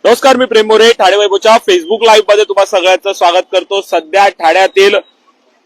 नमस्कार, मी प्रेम More. Thane वैभवच्या Facebook live मध्ये तुम्हा सगळ्यांचं स्वागत करतो. सध्या ठाण्यातील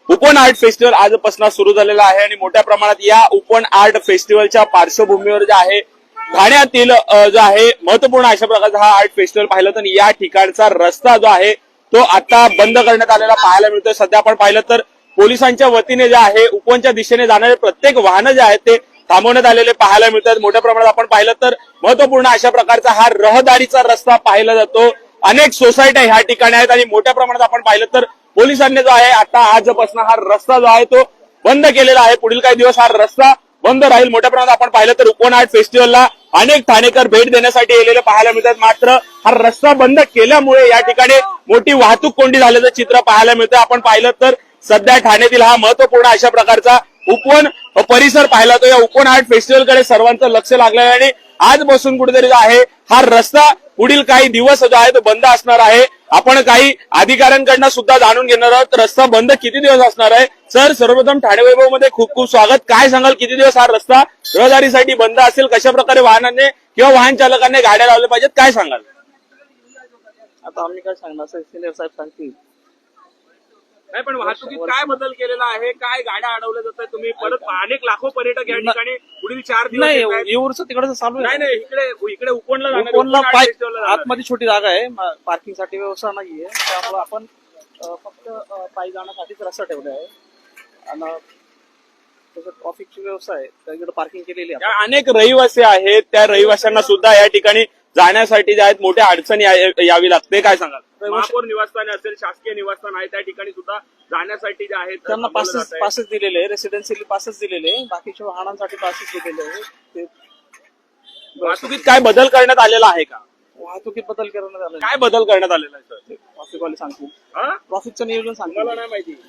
ओपन आर्ट फेस्टिवल आजपासून सुरू झालेला आहे आणि मोठ्या प्रमाणात या ओपन आर्ट फेस्टिवलच्या पार्श्वभूमीवर जे आहे ठाण्यातील जो आहे महत्वपूर्ण अशा प्रकारचा हा आर्ट फेस्टिवल पाहिलं तर या ठिकाणचा रस्ता जो आहे तो आता बंद करण्यात आलेला पाहायला मिळतोय. सध्या आपण पाहिलं तर पोलिसांच्या वतीने जे आहे ओपनच्या दिशेने जाणारे प्रत्येक वाहनं जे आहेत ते थांबवण्यात आलेले पाहायला मिळतात. मोठ्या प्रमाणात आपण पाहिलं तर महत्वपूर्ण अशा प्रकारचा हा रहदारीचा रस्ता पाहिला जातो. अनेक सोसायट्या ह्या ठिकाणी आहेत आणि मोठ्या प्रमाणात आपण पाहिलं तर पोलिसांनी जो आहे आता आजपासून हा रस्ता जो आहे तो बंद केलेला आहे. पुढील काही दिवस हा रस्ता बंद राहील. मोठ्या प्रमाणात आपण पाहिलं तर ओपन आर्ट फेस्टिवलला अनेक ठाणेकर भेट देण्यासाठी गेलेले पाहायला मिळतात. मात्र हा रस्ता बंद केल्यामुळे या ठिकाणी मोठी वाहतूक कोंडी झाल्याचं चित्र पाहायला मिळतं. आपण पाहिलं तर सध्या ठाण्यातील हा महत्वपूर्ण अशा प्रकारचा ओपन परिसर पाहिला तो या ओपन आर्ट फेस्टिवलकडे सर्वांचं लक्ष लागलं आहे आणि आजपासून कुठेतरी जो आहे हा रस्ता पुढील काही दिवस जो आहे तो बंद असणार आहे. आपण काही अधिकाऱ्यांकडनं सुद्धा जाणून घेणार आहोत रस्ता बंद किती दिवस असणार आहे. सर, सर्वप्रथम ठाणे वैभव मध्ये खूप खूप स्वागत. काय सांगाल, किती दिवस हा रस्ता रहदारीसाठी बंद असेल, कशा प्रकारे वाहनांनी किंवा वाहन चालकांनी गाड्या लावल्या पाहिजेत, काय सांगाल? आता आम्ही काय सांगणार, सिनियर साहेब सांगतील. नाही, पण वाहतुकीत काय बदल केलेला आहे, काय गाड्या अडवल्या जातात, तुम्ही परत अनेक लाखो पर्यटक या ठिकाणी पुढील 4 दिवस नाही, येत आहेत. येऊरचं तिकडचं चालू आहे. नाही, इकडे उपवनला जाणार, कोणला ओपन आर्ट फेस्टिवलला जाणार. आतमध्ये छोटी जागा आहे, पार्किंग साठी व्यवस्था नाहीये, त्यामुळे आपण फक्त पायी जाण्यासाठीच रस्ता ठेवला आहे आणि ट्रॉफिकची व्यवस्था आहे, त्याकडे पार्किंग केलेली आहे. या अनेक रहिवासी आहेत, त्या रहिवाशांना सुद्धा या ठिकाणी जाण्यासाठी जे आहेत मोठ्या अडचणी यावी लागते, काय सांगाल? महापौर निवासस्थान असेल, शासकीय निवासस्थान आहे, त्या ठिकाणी सुद्धा जाण्यासाठी जे आहेत त्यांना पासेस दिलेले आहे, रेसिडेन्शियली पासेस दिलेले आहे, बाकीच्या वाहनांसाठी पासेस दिलेले आहे. वाहतुकीत काय बदल करण्यात आलेला आहे का? वाहतुकीत बदल करण्यात आले. काय बदल करण्यात आलेला आहे सर? ट्रॉफिकवाले सांगतील, हा? ट्रॉफिकचं नियोजन सांगतील. मला नाही माहिती.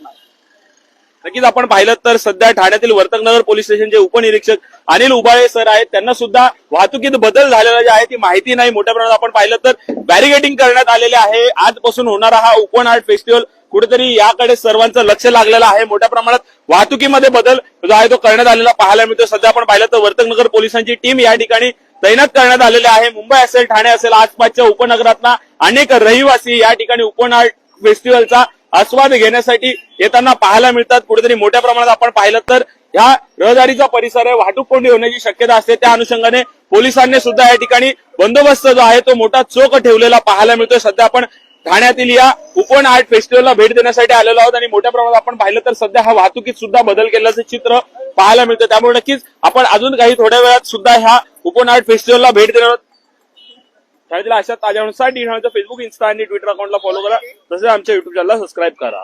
नक्कीच आपण पाहिलं तर सध्या ठाण्यातील वर्तकनगर पोलीस स्टेशनचे उपनिरीक्षक अनिल उबाळे सर आहेत, त्यांना सुद्धा वाहतुकीत बदल झालेला जे आहे ती माहिती नाही. मोठ्या प्रमाणात आपण पाहिलं तर बॅरिगेटिंग करण्यात आलेले आहे. आजपासून होणारा हा ओपन आर्ट फेस्टिवल कुठेतरी याकडे सर्वांचं लक्ष लागलेलं आहे. मोठ्या प्रमाणात वाहतुकीमध्ये बदल जो आहे तो करण्यात आलेला पाहायला मिळतो. सध्या आपण पाहिलं तर वर्तकनगर पोलिसांची टीम या ठिकाणी तैनात करण्यात आलेली आहे. मुंबई असेल, ठाणे असेल, आसपासच्या उपनगरातला अनेक रहिवासी या ठिकाणी ओपन आर्ट फेस्टिवलचा आस्वाद घेण्यासाठी येताना पाहायला मिळतात. कुठेतरी मोठ्या प्रमाणात आपण पाहिलं तर ह्या रहदारीचा परिसर आहे, वाहतूक कोंडी होण्याची शक्यता असते. त्या अनुषंगाने पोलिसांनी सुद्धा या ठिकाणी बंदोबस्त जो आहे तो मोठा चोख ठेवलेला पाहायला मिळतोय. सध्या आपण ठाण्यातील या ओपन आर्ट फेस्टिवलला भेट देण्यासाठी आलेलो आहोत आणि मोठ्या प्रमाणात आपण पाहिलं तर सध्या हा वाहतुकीत सुद्धा बदल केल्याचं चित्र पाहायला मिळतं. त्यामुळे नक्कीच आपण अजून काही थोड्या वेळात सुद्धा ह्या ओपन आर्ट फेस्टिवलला भेट देणार आहोत. ठाण्यातील अशा ताज्या फेसबुक, इन्स्टा आणि ट्विटर अकाउंटला फॉलो करा, तसेच आमच्या युट्यूब चॅनलला सबस्क्राईब करा.